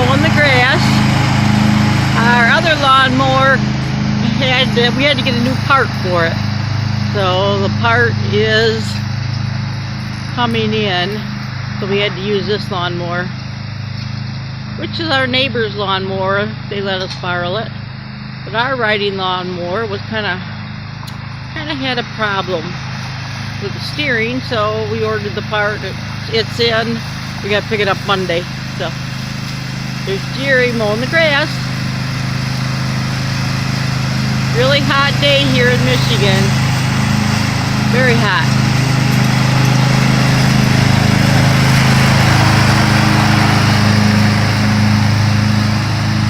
mowing the grass. Our other lawnmower we had to get a new part for it. So the part is coming in. So we had to use this lawnmower, which is our neighbor's lawnmower. They let us borrow it. But our riding lawnmower was kind of had a problem with the steering, so we ordered the part. It's in. We got to pick it up Monday. So there's Jerry mowing the grass. Really hot day here in Michigan. Very hot.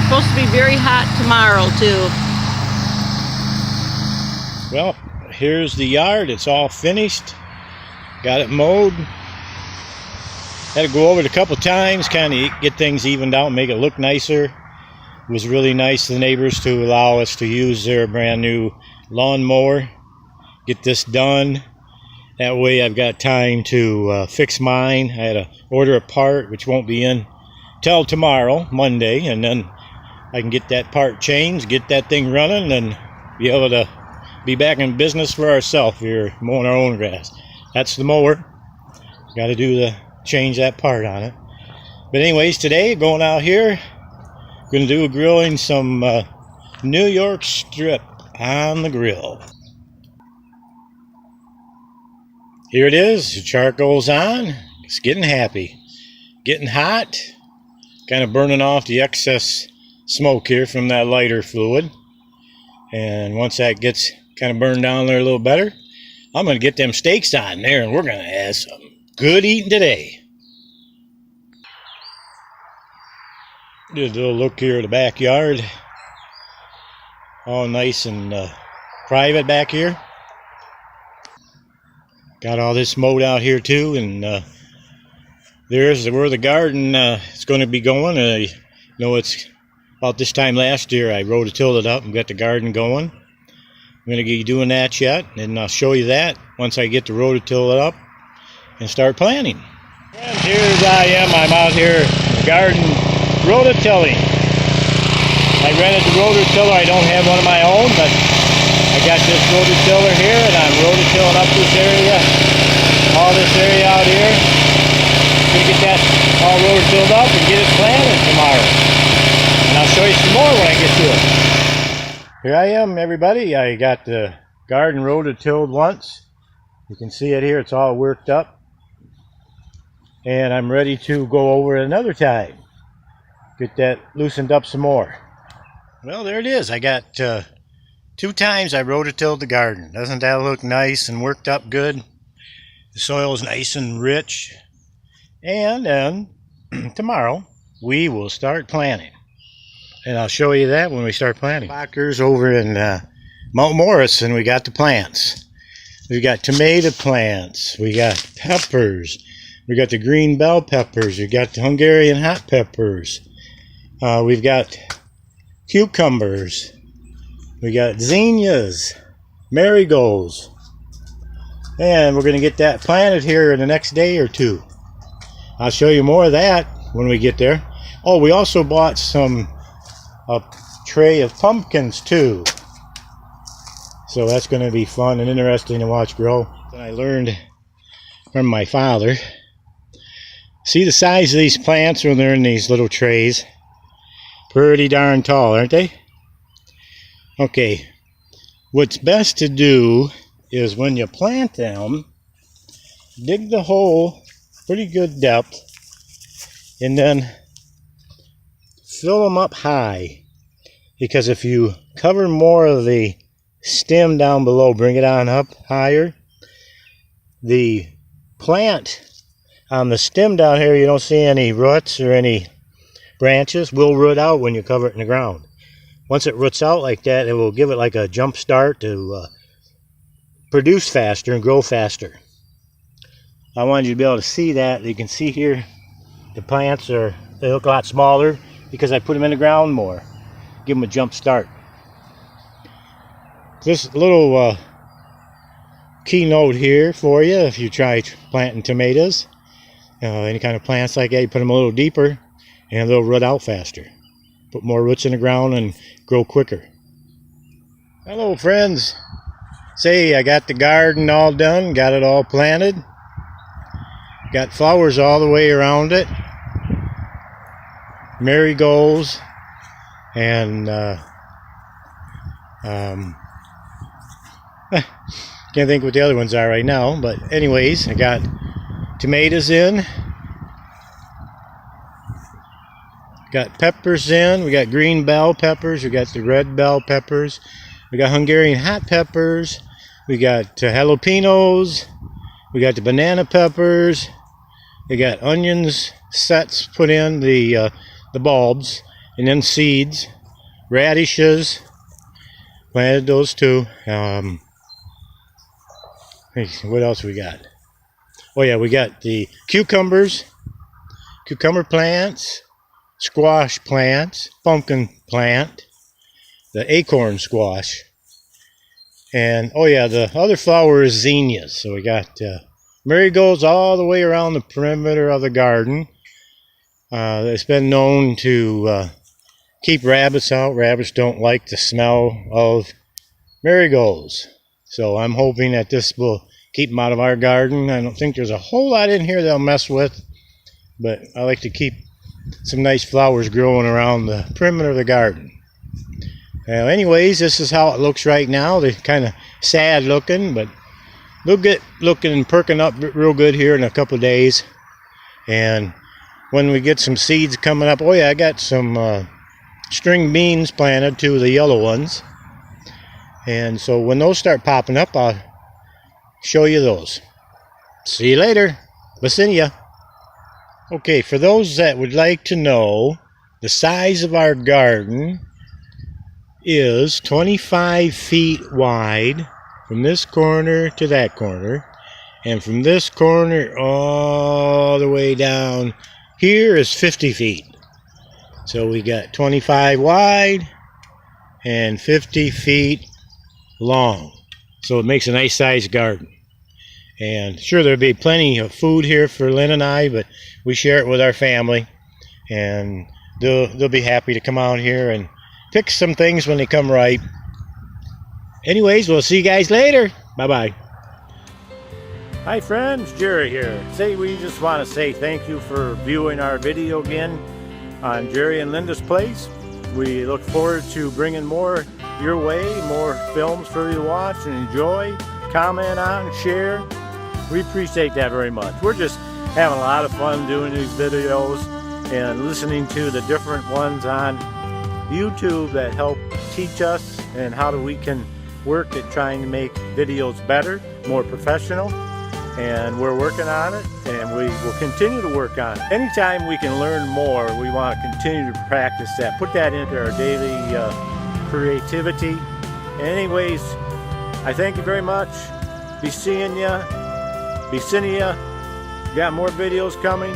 Supposed to be very hot tomorrow too. Well, here's the yard. It's all finished. Got it mowed. Had to go over it a couple times, kind of get things evened out, make it look nicer. It was really nice of the neighbors to allow us to use their brand new lawnmower. Get this done. That way I've got time to fix mine. I had to order a part which won't be in till tomorrow, Monday, and then I can get that part changed, get that thing running, and be able to be back in business for ourselves here, mowing our own grass. That's the mower. Got to do the change that part on it. But anyways, today going out here, going to do grilling some New York strip on the grill. Here it is. The charcoal's on. It's getting happy. Getting hot. Kind of burning off the excess smoke here from that lighter fluid. And once that gets kind of burned down there a little better, I'm going to get them steaks on there and we're going to have some good eating today. Just a little look here at the backyard. All nice and private back here. Got all this mowed out here too, and there's where the garden is going to be going. You know, it's about this time last year I rototilled it up and got the garden going. I'm going to be doing that yet, and I'll show you that once I get the rototill up and start planting. And here as I am, I'm out here in the garden rototilling. I rented the rototiller. I don't have one of my own, but I got this rototiller here, and I'm rototilling up this area, all this area out here. I'm going to get that all rototilled up and get it planted tomorrow. And I'll show you some more when I get to it. Here I am, everybody. I got the garden rototilled once. You can see it here. It's all worked up. And I'm ready to go over it another time. Get that loosened up some more. Well, there it is. I got 2 times I rototilled the garden. Doesn't that look nice and worked up good? The soil is nice and rich. And then tomorrow we will start planting. And I'll show you that when we start planting. Lockers over in Mount Morrison, we got the plants. We got tomato plants. We got peppers. We got the green bell peppers. We got the Hungarian hot peppers. We've got cucumbers. We got zinnias, marigolds. And we're going to get that planted here in the next day or 2. I'll show you more of that when we get there. Oh, we also bought a tray of pumpkins too. So that's going to be fun and interesting to watch grow. And I learned from my father. See the size of these plants when they're in these little trays. Pretty darn tall, aren't they? Okay, what's best to do is when you plant them, dig the hole pretty good depth and then fill them up high, because if you cover more of the stem down below, bring it on up higher, the plant on the stem down here, you don't see any roots or any branches, will root out when you cover it in the ground. Once it roots out like that, it will give it like a jump start to produce faster and grow faster. I wanted you to be able to see that. You can see here the plants they look a lot smaller because I put them in the ground more. Give them a jump start. This little keynote here for you if you try planting tomatoes. Any kind of plants like that, you put them a little deeper and they'll root out faster. Put more roots in the ground and grow quicker. Hello friends. Say, I got the garden all done, got it all planted. Got flowers all the way around it. Marigolds and can't think what the other ones are right now, but anyways, I got tomatoes in, got peppers in, we got green bell peppers, we got the red bell peppers, we got Hungarian hot peppers, we got jalapenos, we got the banana peppers, we got onions sets put in, the bulbs, and then seeds, radishes, planted those too. What else we got? Oh yeah, we got the cucumbers, cucumber plants, squash plants, pumpkin plant, the acorn squash, and oh yeah, the other flower is zinnias. So we got marigolds all the way around the perimeter of the garden. It's been known to keep rabbits out. Rabbits don't like the smell of marigolds. So I'm hoping that this will keep them out of our garden. I don't think there's a whole lot in here they'll mess with, but I like to keep some nice flowers growing around the perimeter of the garden. Anyways, this is how it looks right now. They're kind of sad looking, but they'll get looking and perking up real good here in a couple of days. And when we get some seeds coming up, oh yeah, I got some string beans planted, 2 of the yellow ones. And so when those start popping up, I'll show you those. See you later. Listen. Okay, for those that would like to know, the size of our garden is 25 feet wide from this corner to that corner. And from this corner all the way down here is 50 feet. So we got 25 wide and 50 feet long, so it makes a nice sized garden. And sure, there'll be plenty of food here for Lynn and I, but we share it with our family, and they'll be happy to come out here and pick some things when they come ripe. Anyways, we'll see you guys later. Bye bye. Hi friends, Jerry here. We just want to say thank you for viewing our video again on Jerry and Linda's Place. We look forward to bringing more your way, more films for you to watch and enjoy, comment on, share. We appreciate that very much. We're just having a lot of fun doing these videos and listening to the different ones on YouTube that help teach us and how we can work at trying to make videos better, more professional. And we're working on it, and we will continue to work on it. Anytime we can learn more, we want to continue to practice that, put that into our daily creativity. Anyways, I thank you very much. Be seeing ya. Got more videos coming.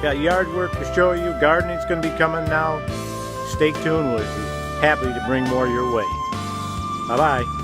Got yard work to show you. Gardening's going to be coming now. Stay tuned. We'll be happy to bring more your way. Bye-bye.